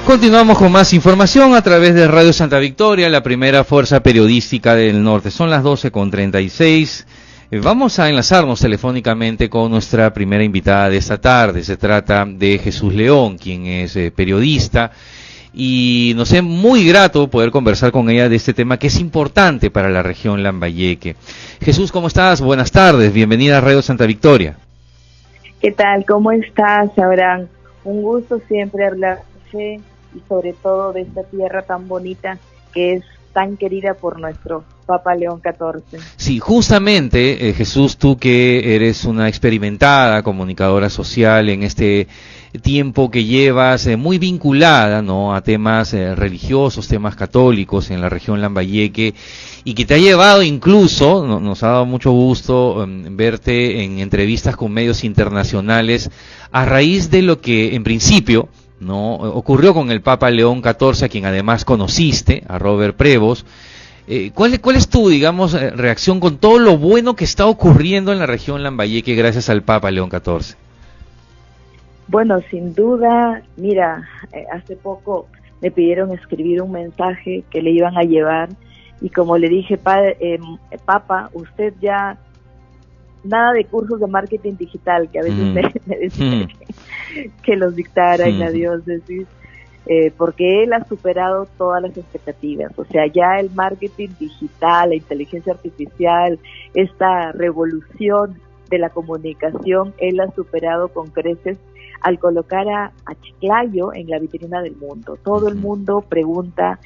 Continuamos con más información a través de Radio Santa Victoria, la primera fuerza periodística del norte. Son las 12:36. Vamos a enlazarnos telefónicamente con nuestra primera invitada de esta tarde. Se trata de Jesús León, quien es periodista, y nos es muy grato poder conversar con ella de este tema que es importante para la región Lambayeque. Jesús, ¿cómo estás? Buenas tardes, bienvenida a Radio Santa Victoria. ¿Qué tal? ¿Cómo estás, Abraham? Un gusto siempre hablar y sobre todo de esta tierra tan bonita que es tan querida por nuestro Papa León XIV. Sí, justamente, Jesús, tú que eres una experimentada comunicadora social en este tiempo que llevas muy vinculada, ¿no?, a temas religiosos, temas católicos en la región Lambayeque, y que te ha llevado incluso, nos ha dado mucho gusto verte en entrevistas con medios internacionales a raíz de lo que en principio no ocurrió con el Papa León XIV, a quien además conociste, a Robert Prevost. ¿Cuál es tu, digamos, reacción con todo lo bueno que está ocurriendo en la región Lambayeque gracias al Papa León XIV? Bueno, sin duda, mira, hace poco me pidieron escribir un mensaje que le iban a llevar, y como le dije, Papa, usted ya nada de cursos de marketing digital, que a veces me decían que los dictara en la diócesis, porque él ha superado todas las expectativas. O sea, ya el marketing digital, la inteligencia artificial, esta revolución de la comunicación, él ha superado con creces al colocar a Chiclayo en la vitrina del mundo. Todo el mundo pregunta: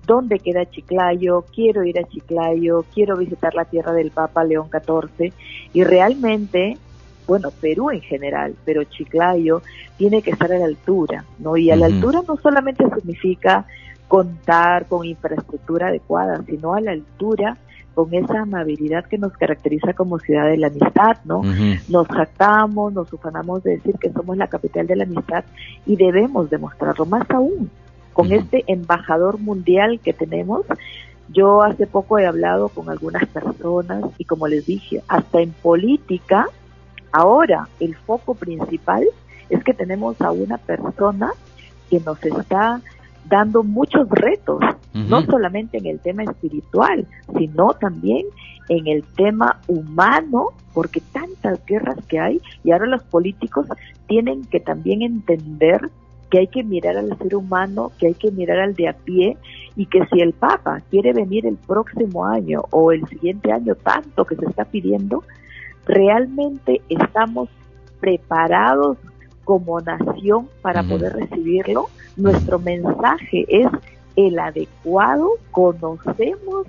¿dónde queda Chiclayo? Quiero ir a Chiclayo, quiero visitar la tierra del Papa León XIV, y realmente, bueno, Perú en general, pero Chiclayo tiene que estar a la altura, ¿no? Y a la altura no solamente significa contar con infraestructura adecuada, sino a la altura con esa amabilidad que nos caracteriza como ciudad de la amistad, ¿no? Nos jactamos, nos ufanamos de decir que somos la capital de la amistad, y debemos demostrarlo, más aún con este embajador mundial que tenemos. Yo hace poco he hablado con algunas personas y, como les dije, hasta en política, ahora el foco principal es que tenemos a una persona que nos está dando muchos retos, no solamente en el tema espiritual, sino también en el tema humano, porque tantas guerras que hay, y ahora los políticos tienen que también entender que hay que mirar al ser humano, que hay que mirar al de a pie, y que si el Papa quiere venir el próximo año o el siguiente año, tanto que se está pidiendo, realmente estamos preparados como nación para poder recibirlo. Nuestro mensaje es el adecuado, conocemos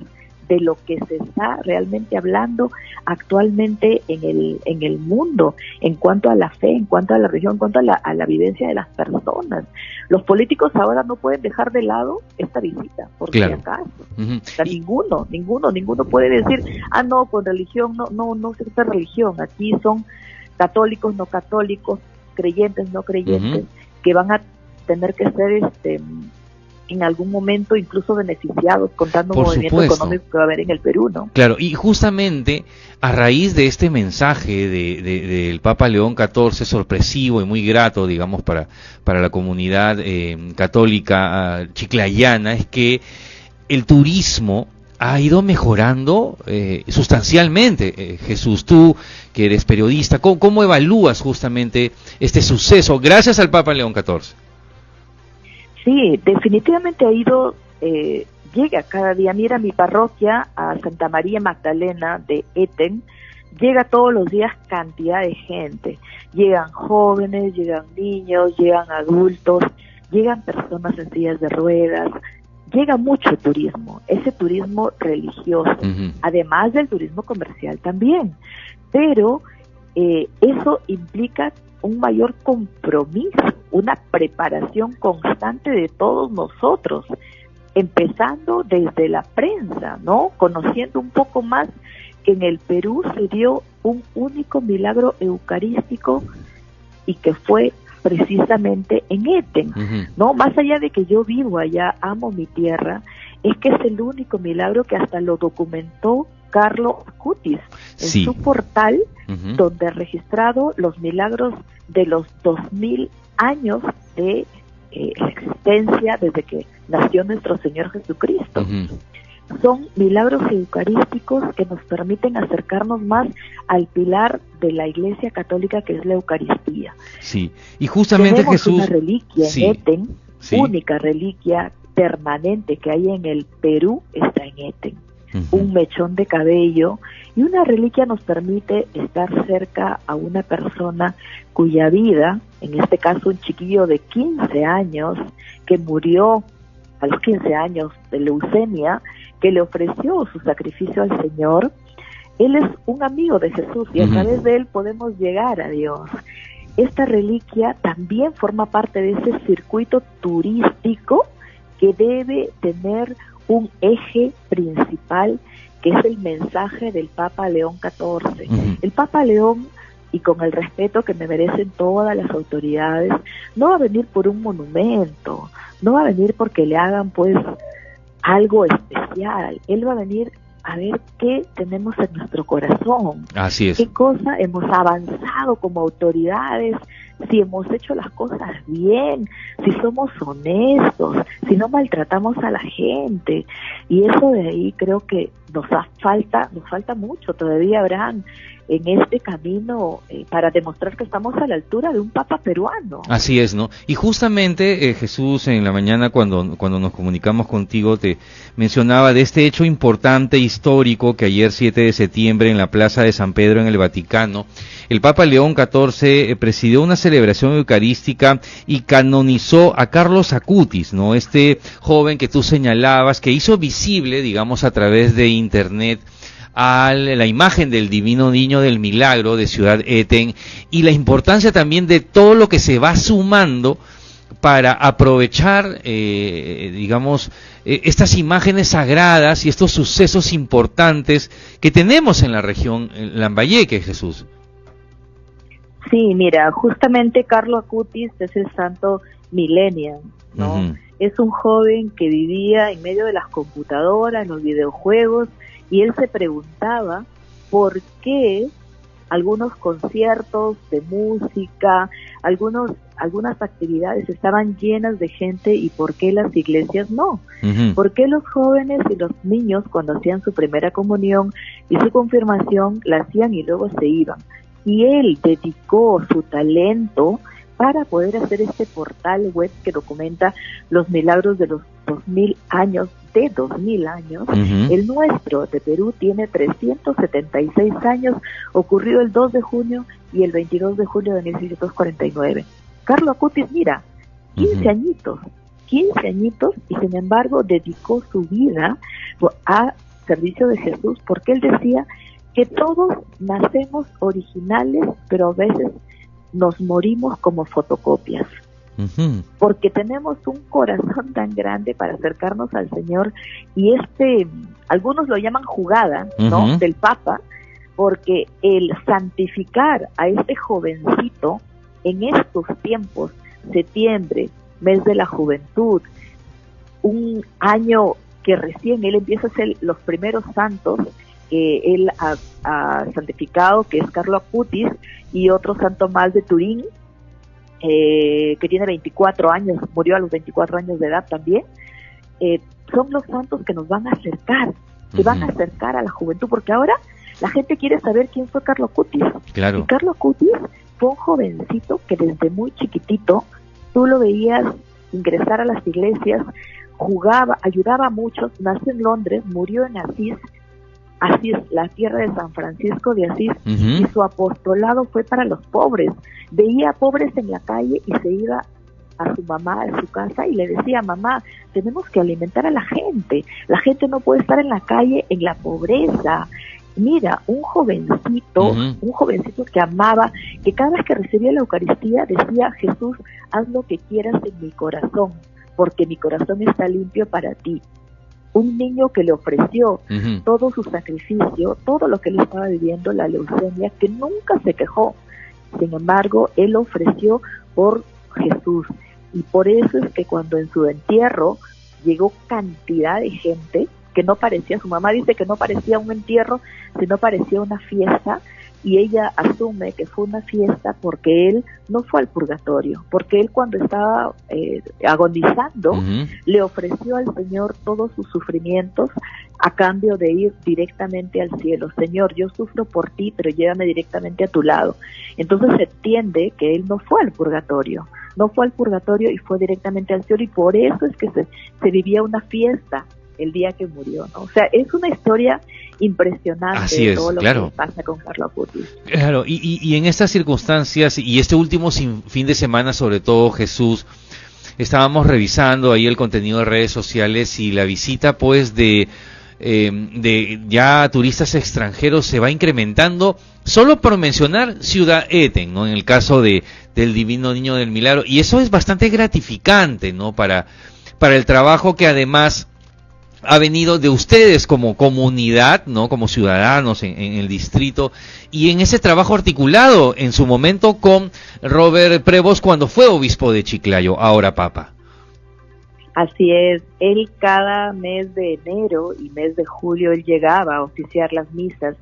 de lo que se está realmente hablando actualmente en el mundo, en cuanto a la fe, en cuanto a la religión, en cuanto a la vivencia de las personas. Los políticos ahora no pueden dejar de lado esta visita, por si acaso. O sea, ninguno puede decir, no, con religión, no se trata de religión, aquí son católicos, no católicos, creyentes, no creyentes, que van a tener que ser en algún momento incluso beneficiados con tanto movimiento económico que va a haber en el Perú, ¿no? Claro, y justamente a raíz de este mensaje del Papa León XIV, sorpresivo y muy grato, digamos, para la comunidad católica chiclayana, es que el turismo ha ido mejorando sustancialmente. Jesús, tú que eres periodista, ¿cómo evalúas justamente este suceso gracias al Papa León XIV? Sí, definitivamente ha ido, llega cada día. Mira, mi parroquia, a Santa María Magdalena de Eten, llega todos los días cantidad de gente. Llegan jóvenes, llegan niños, llegan adultos, llegan personas en sillas de ruedas, llega mucho turismo, ese turismo religioso, además del turismo comercial también. Pero eso implica un mayor compromiso, una preparación constante de todos nosotros, empezando desde la prensa, ¿no? Conociendo un poco más que en el Perú se dio un único milagro eucarístico, y que fue precisamente en Eten, ¿no? Más allá de que yo vivo allá, amo mi tierra, es que es el único milagro que hasta lo documentó Carlo Acutis en su portal, donde ha registrado los milagros de los 2000 años de la existencia desde que nació nuestro Señor Jesucristo. Ujú. Son milagros eucarísticos que nos permiten acercarnos más al pilar de la Iglesia Católica, que es la Eucaristía. Sí, y justamente Tenemos Jesús... una reliquia Sí, en Eten, sí. única reliquia permanente que hay en el Perú, está en Eten. Ujú. Un mechón de cabello, y una reliquia nos permite estar cerca a una persona cuya vida, en este caso un chiquillo de 15 años, que murió a los 15 años de leucemia, que le ofreció su sacrificio al Señor. Él es un amigo de Jesús y a Ujú. través de él podemos llegar a Dios. Esta reliquia también forma parte de ese circuito turístico que debe tener un eje principal, que es el mensaje del Papa León XIV. Ujú. El Papa León, y con el respeto que me merecen todas las autoridades, no va a venir por un monumento, no va a venir porque le hagan pues algo especial. Él va a venir a ver qué tenemos en nuestro corazón, Así es. qué cosa hemos avanzado como autoridades, si hemos hecho las cosas bien, si somos honestos, si no maltratamos a la gente. Y eso de ahí creo que nos falta mucho todavía, Abraham, en este camino para demostrar que estamos a la altura de un papa peruano. Así es, ¿no? Y justamente Jesús, en la mañana cuando nos comunicamos contigo, te mencionaba de este hecho importante histórico que ayer 7 de septiembre en la Plaza de San Pedro en el Vaticano, el Papa León XIV presidió una celebración eucarística y canonizó a Carlos Acutis, ¿no? Este joven que tú señalabas, que hizo visible, digamos, a través de internet a la imagen del Divino Niño del Milagro de Ciudad Eten, y la importancia también de todo lo que se va sumando para aprovechar, digamos, estas imágenes sagradas y estos sucesos importantes que tenemos en la región en Lambayeque, Jesús. Sí, mira, justamente Carlos Acutis es el santo millennial, ¿no? Uh-huh. Es un joven que vivía en medio de las computadoras, los videojuegos, y él se preguntaba por qué algunos conciertos de música, algunas actividades estaban llenas de gente y por qué las iglesias no. Uh-huh. ¿Por qué los jóvenes y los niños, cuando hacían su primera comunión y su confirmación, la hacían y luego se iban? Y él dedicó su talento para poder hacer este portal web que documenta los milagros de los 2000 años. Uh-huh. El nuestro de Perú tiene 376 años, ocurrió el 2 de junio y el 22 de julio de 1649. Carlos Acutis, mira, 15 añitos, y sin embargo dedicó su vida a servicio de Jesús, porque él decía que todos nacemos originales, pero a veces nos morimos como fotocopias. Uh-huh. Porque tenemos un corazón tan grande para acercarnos al Señor, y algunos lo llaman jugada, ¿no? Uh-huh. Del Papa, porque el santificar a este jovencito en estos tiempos, septiembre, mes de la juventud, un año que recién él empieza a ser los primeros santos que él ha santificado, que es Carlos Acutis, y otro santo más de Turín, que tiene 24 años, murió a los 24 años de edad también. Son los santos que nos van a acercar, que van a acercar a la juventud, porque ahora la gente quiere saber quién fue Carlos Acutis. Claro. Y Carlos Acutis fue un jovencito que desde muy chiquitito tú lo veías ingresar a las iglesias, jugaba, ayudaba a muchos, nació en Londres, murió en Asís, la tierra de San Francisco de Asís, y su apostolado fue para los pobres. Veía pobres en la calle y se iba a su mamá, a su casa, y le decía: mamá, tenemos que alimentar a la gente no puede estar en la calle en la pobreza. Mira, un jovencito que amaba, que cada vez que recibía la Eucaristía decía: Jesús, haz lo que quieras en mi corazón, porque mi corazón está limpio para ti. Un niño que le ofreció todo su sacrificio, todo lo que él estaba viviendo, la leucemia, que nunca se quejó. Sin embargo, él ofreció por Jesús. Y por eso es que cuando en su entierro llegó cantidad de gente, que no parecía, su mamá dice que no parecía un entierro, sino parecía una fiesta, y ella asume que fue una fiesta porque él no fue al purgatorio, porque él cuando estaba agonizando le ofreció al Señor todos sus sufrimientos a cambio de ir directamente al cielo. Señor, yo sufro por ti, pero llévame directamente a tu lado. Entonces se entiende que él no fue al purgatorio, y fue directamente al cielo, y por eso es que se vivía una fiesta el día que murió, ¿no? O sea, es una historia impresionante. Así es, todo lo claro, que pasa con Carlo Acutis. Claro, y en estas circunstancias, y este último fin de semana sobre todo, Jesús, estábamos revisando ahí el contenido de redes sociales, y la visita pues de ya turistas extranjeros se va incrementando, solo por mencionar Ciudad Eten, ¿no? En el caso del Divino Niño del Milagro, y eso es bastante gratificante, ¿no? Para el trabajo que además ha venido de ustedes como comunidad, ¿no? Como ciudadanos en el distrito, y en ese trabajo articulado en su momento con Robert Prevost cuando fue obispo de Chiclayo, ahora Papa. Así es, él cada mes de enero y mes de julio él llegaba a oficiar las misas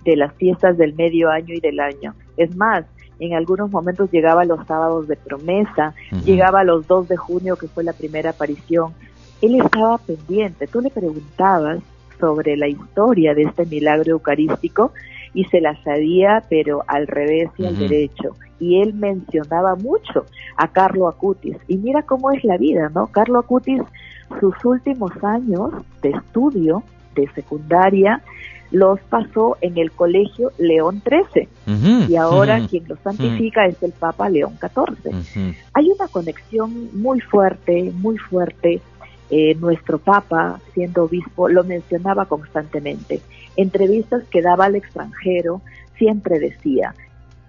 de las fiestas del medio año y del año. Es más, en algunos momentos llegaba los sábados de promesa, llegaba los 2 de junio, que fue la primera aparición. Él estaba pendiente, tú le preguntabas sobre la historia de este milagro eucarístico y se la sabía, pero al revés y al derecho. Y él mencionaba mucho a Carlo Acutis. Y mira cómo es la vida, ¿no? Carlo Acutis, sus últimos años de estudio, de secundaria, los pasó en el colegio León XIII. Y ahora quien lo santifica es el Papa León XIV. Hay una conexión muy fuerte, muy fuerte. Nuestro Papa, siendo obispo, lo mencionaba constantemente. Entrevistas que daba al extranjero, siempre decía: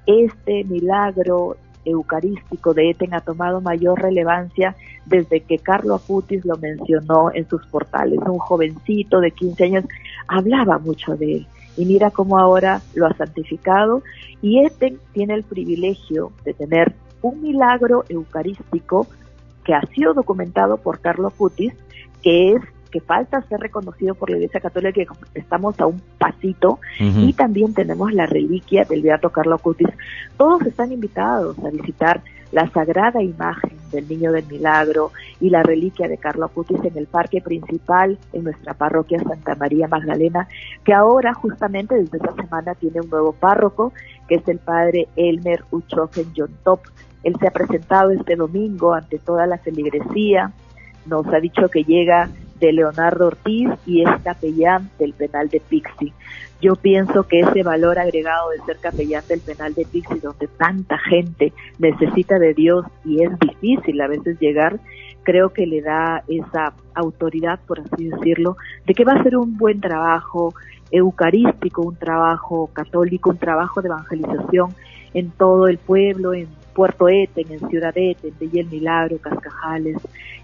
este milagro eucarístico de Eten ha tomado mayor relevancia desde que Carlo Acutis lo mencionó en sus portales. Un jovencito de 15 años hablaba mucho de él, y mira cómo ahora lo ha santificado, y Eten tiene el privilegio de tener un milagro eucarístico que ha sido documentado por Carlo Acutis, que falta ser reconocido por la Iglesia Católica, que estamos a un pasito, y también tenemos la reliquia del Beato Carlo Acutis. Todos están invitados a visitar la sagrada imagen del Niño del Milagro y la reliquia de Carlo Acutis en el parque principal, en nuestra parroquia Santa María Magdalena, que ahora justamente desde esta semana tiene un nuevo párroco, que es el padre Elmer Uchofen Yontop. Él se ha presentado este domingo ante toda la feligresía, nos ha dicho que llega de Leonardo Ortiz y es capellán del penal de Pixi. Yo pienso que ese valor agregado de ser capellán del penal de Pixi, donde tanta gente necesita de Dios y es difícil a veces llegar, creo que le da esa autoridad, por así decirlo, de que va a ser un buen trabajo eucarístico, un trabajo católico, un trabajo de evangelización en todo el pueblo, en Puerto Eten, en Ciudad Eten, de El Milagro, Cascajales.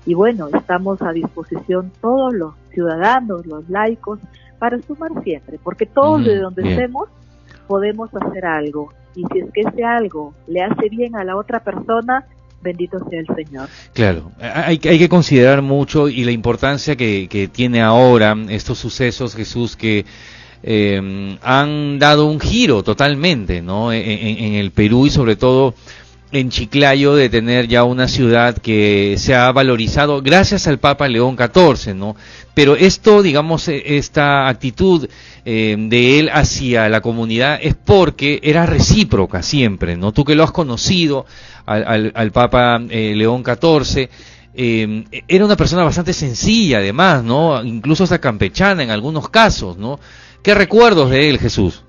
Y bueno, estamos a disposición todos los ciudadanos, los laicos, para sumar siempre, porque todos de donde estemos podemos hacer algo. Y si es que ese algo le hace bien a la otra persona, bendito sea el Señor. Claro, hay que considerar mucho, y la importancia que tiene ahora estos sucesos, Jesús, que han dado un giro totalmente, ¿no? En el Perú, y sobre todo en Chiclayo, de tener ya una ciudad que se ha valorizado gracias al Papa León XIV, ¿no? Pero esto, digamos, esta actitud de él hacia la comunidad es porque era recíproca siempre, ¿no? Tú que lo has conocido al Papa León XIV, era una persona bastante sencilla además, ¿no? Incluso hasta campechana en algunos casos, ¿no? ¿Qué recuerdos de él, Jesús?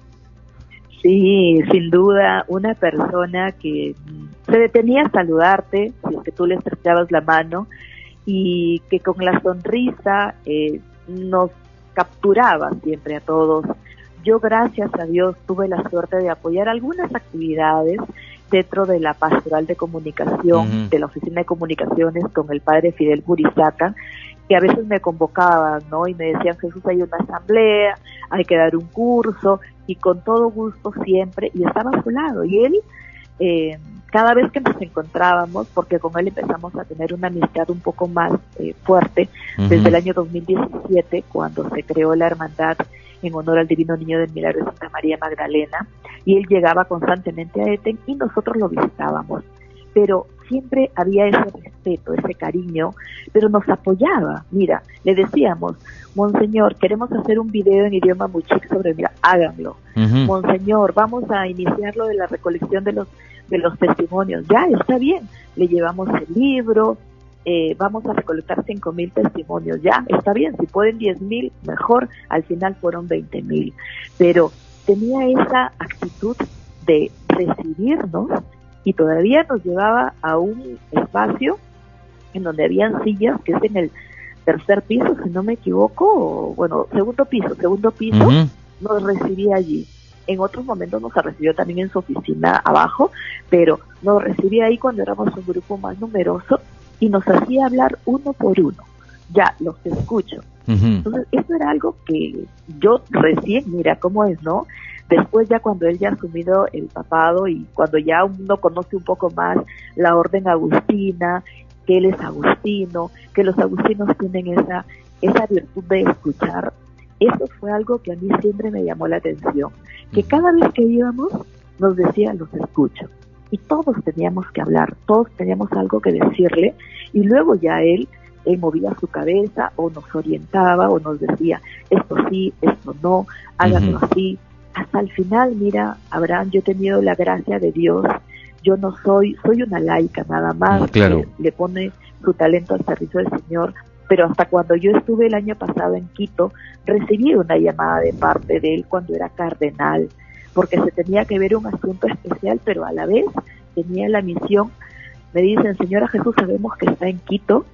Sí, sin duda, una persona que se detenía a saludarte, si es que tú le estrechabas la mano, y que con la sonrisa nos capturaba siempre a todos. Yo, gracias a Dios, tuve la suerte de apoyar algunas actividades dentro de la pastoral de comunicación, de la oficina de comunicaciones con el padre Fidel Burizaca, que a veces me convocaban, ¿no? Y me decían: Jesús, hay una asamblea, hay que dar un curso, y con todo gusto siempre, y estaba a su lado. Y él, cada vez que nos encontrábamos, porque con él empezamos a tener una amistad un poco más fuerte, desde el año 2017, cuando se creó la hermandad en honor al Divino Niño del Milagro de Santa María Magdalena, y él llegaba constantemente a Eten y nosotros lo visitábamos. Pero siempre había ese respeto, ese cariño, pero nos apoyaba. Mira, le decíamos, Monseñor, queremos hacer un video en idioma muchic sobre, mira, háganlo. Monseñor, vamos a iniciar lo de la recolección de los testimonios. Ya, está bien. Le llevamos el libro, vamos a recolectar 5,000 testimonios. Ya, está bien. Si pueden 10,000, mejor. Al final fueron 20,000. Pero tenía esa actitud de recibirnos, y todavía nos llevaba a un espacio en donde habían sillas, que es en el tercer piso, si no me equivoco, bueno, segundo piso, nos recibía allí. En otros momentos nos recibió también en su oficina abajo, pero nos recibía ahí cuando éramos un grupo más numeroso y nos hacía hablar uno por uno. Ya, los escucho. Entonces, eso era algo que yo recién, mira cómo es, ¿no? Después ya cuando él ya ha asumido el papado y cuando ya uno conoce un poco más la orden agustina, que él es agustino, que los agustinos tienen esa virtud de escuchar, eso fue algo que a mí siempre me llamó la atención, que cada vez que íbamos nos decía, los escucho, y todos teníamos que hablar, todos teníamos algo que decirle, y luego ya él movía su cabeza o nos orientaba o nos decía, esto sí, esto no, háganlo así. Hasta el final, mira, Abraham, yo he tenido la gracia de Dios, yo no soy una laica nada más, claro, que le pone su talento al servicio del Señor, pero hasta cuando yo estuve el año pasado en Quito, recibí una llamada de parte de él cuando era cardenal, porque se tenía que ver un asunto especial, pero a la vez tenía la misión. Me dicen, Señora Jesús, sabemos que está en Quito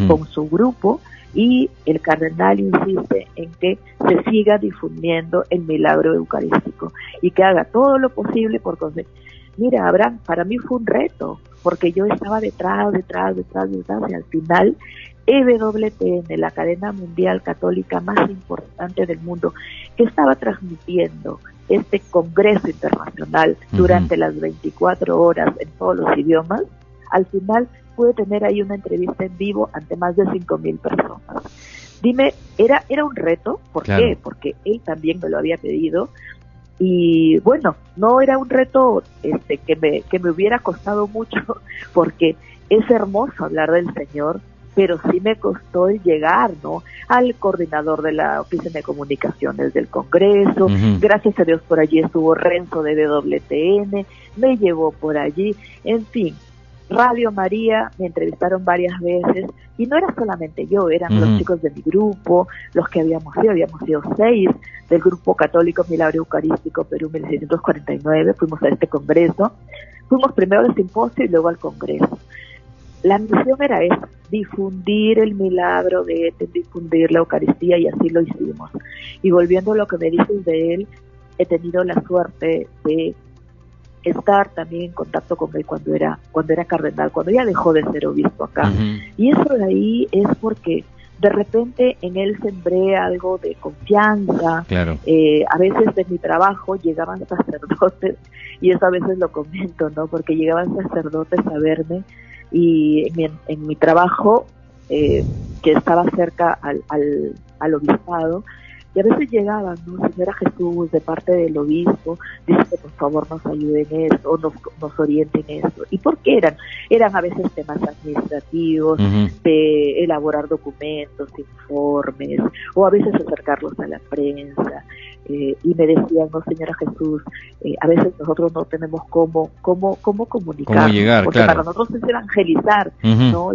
con su grupo, y el cardenal insiste en que se siga difundiendo el milagro eucarístico y que haga todo lo posible por conseguir. Mira, Abraham, para mí fue un reto, porque yo estaba detrás, y al final EWTN, la cadena mundial católica más importante del mundo, que estaba transmitiendo este congreso internacional durante las 24 horas en todos los idiomas, al final pude tener ahí una entrevista en vivo ante más de 5,000 personas. Dime, era un reto, ¿por qué? Porque él también me lo había pedido, y bueno, no era un reto que me hubiera costado mucho, porque es hermoso hablar del Señor, pero sí me costó el llegar, ¿no?, al coordinador de la Oficina de Comunicaciones del Congreso. Gracias a Dios por allí estuvo Renzo de WTN, me llevó por allí, en fin. Radio María, me entrevistaron varias veces, y no era solamente yo, eran los chicos de mi grupo, los que habíamos sido 6 del Grupo Católico Milagro Eucarístico Perú 1649, fuimos a este congreso, fuimos primero al simposio y luego al congreso. La misión era esa, difundir el milagro de Eten, difundir la Eucaristía, y así lo hicimos. Y volviendo a lo que me dices de él, he tenido la suerte de estar también en contacto con él cuando era cardenal, cuando ya dejó de ser obispo acá. Y eso de ahí es porque de repente en él sembré algo de confianza. A veces en mi trabajo llegaban sacerdotes, y eso a veces lo comento, ¿no?, porque llegaban sacerdotes a verme, y en mi trabajo, que estaba cerca al obispado, y a veces llegaban, ¿no?, Señora Jesús, de parte del obispo, dice que por favor nos ayuden en esto, o nos orienten en esto. ¿Y por qué eran? Eran a veces temas administrativos, de elaborar documentos, informes, o a veces acercarlos a la prensa. Y me decían, no, Señora Jesús, a veces nosotros no tenemos cómo comunicar, cómo llegar, porque para nosotros es evangelizar, ¿no?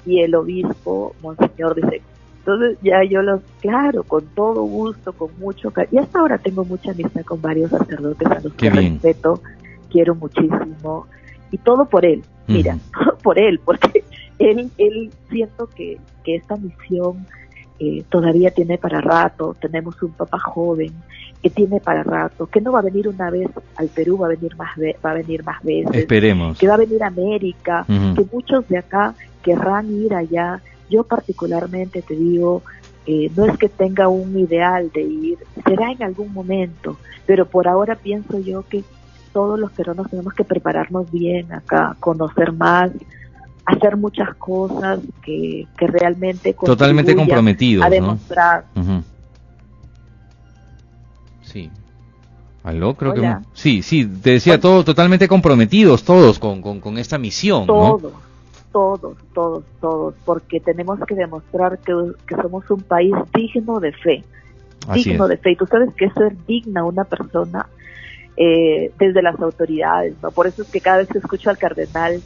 Y el obispo, Monseñor, dice, entonces ya claro, con todo gusto, con mucho cariño, y hasta ahora tengo mucha amistad con varios sacerdotes a los que respeto, quiero muchísimo, y todo por él, mira, todo por él, porque él siento que esta misión todavía tiene para rato. Tenemos un papa joven que tiene para rato, que no va a venir una vez al Perú, va a venir más veces. Esperemos. Que va a venir a América, que muchos de acá querrán ir allá. Yo particularmente te digo, no es que tenga un ideal de ir, será en algún momento, pero por ahora pienso yo que todos los peruanos tenemos que prepararnos bien acá, conocer más, hacer muchas cosas que realmente totalmente comprometidos, a demostrar. ¿no? Sí. Aló, creo Hola. que... Sí, sí, te decía, todos totalmente comprometidos, todos con esta misión, ¿no? Todos, porque tenemos que demostrar que somos un país digno de fe, Así digno es. de fe. Y tú sabes que eso es digna una persona desde las autoridades, ¿no? Por eso es que cada vez que escucho al cardenal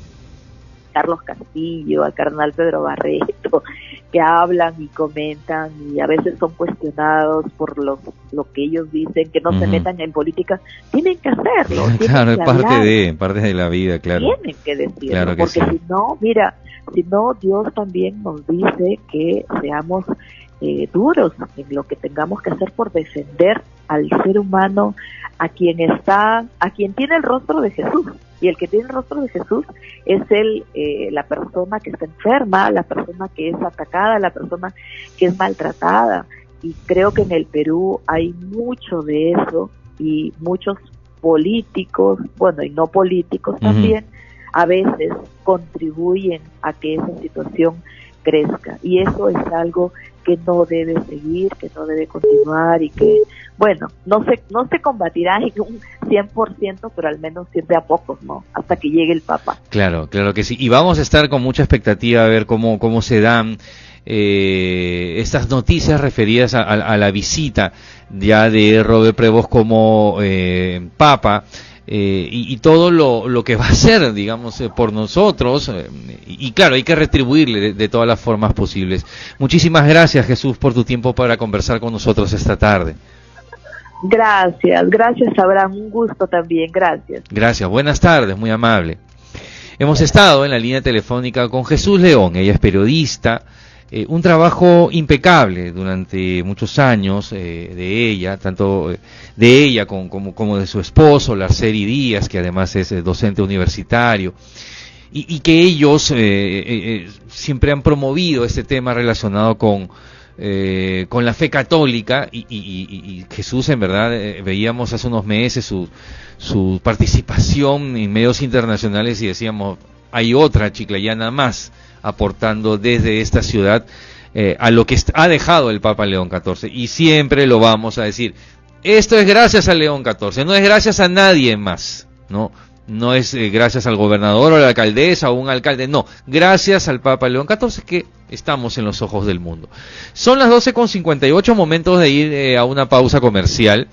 Carlos Castillo, al cardenal Pedro Barreto, que hablan y comentan y a veces son cuestionados por lo que ellos dicen, que no se metan en política, tienen que hacerlo. Claro, es que parte de la vida, claro. tienen que decirlo, Claro que porque sí. si no, mira, si no, Dios también nos dice que seamos duros en lo que tengamos que hacer por defender al ser humano, a quien tiene el rostro de Jesús. Y el que tiene el rostro de Jesús es la persona que está enferma, la persona que es atacada, la persona que es maltratada. Y creo que en el Perú hay mucho de eso, y muchos políticos, bueno, y no políticos también, a veces contribuyen a que esa situación crezca. Y eso es algo que no debe seguir, que no debe continuar, y que, bueno, no se combatirá en un 100%, pero al menos sirve a pocos, ¿no? Hasta que llegue el Papa. Claro, claro que sí. Y vamos a estar con mucha expectativa a ver cómo se dan estas noticias referidas a la visita ya de Robert Prevost como Papa. Y todo lo que va a hacer, digamos, por nosotros, y claro, hay que retribuirle de todas las formas posibles. Muchísimas gracias, Jesús, por tu tiempo para conversar con nosotros esta tarde. Gracias, Abraham, un gusto también, gracias. Gracias, buenas tardes, muy amable. Hemos estado en la línea telefónica con Jesús León, ella es periodista, un trabajo impecable durante muchos años de ella, tanto de ella como de su esposo, Larceri Díaz, que además es docente universitario, y que ellos siempre han promovido este tema relacionado con la fe católica, y Jesús, en verdad, veíamos hace unos meses su participación en medios internacionales y decíamos, hay otra chiclayana más aportando desde esta ciudad a lo que ha dejado el Papa León XIV, y siempre lo vamos a decir, esto es gracias a León XIV, no es gracias a nadie más, no es gracias al gobernador o a la alcaldesa o un alcalde, no, gracias al Papa León XIV, que estamos en los ojos del mundo. Son las 12:58, momentos de ir a una pausa comercial.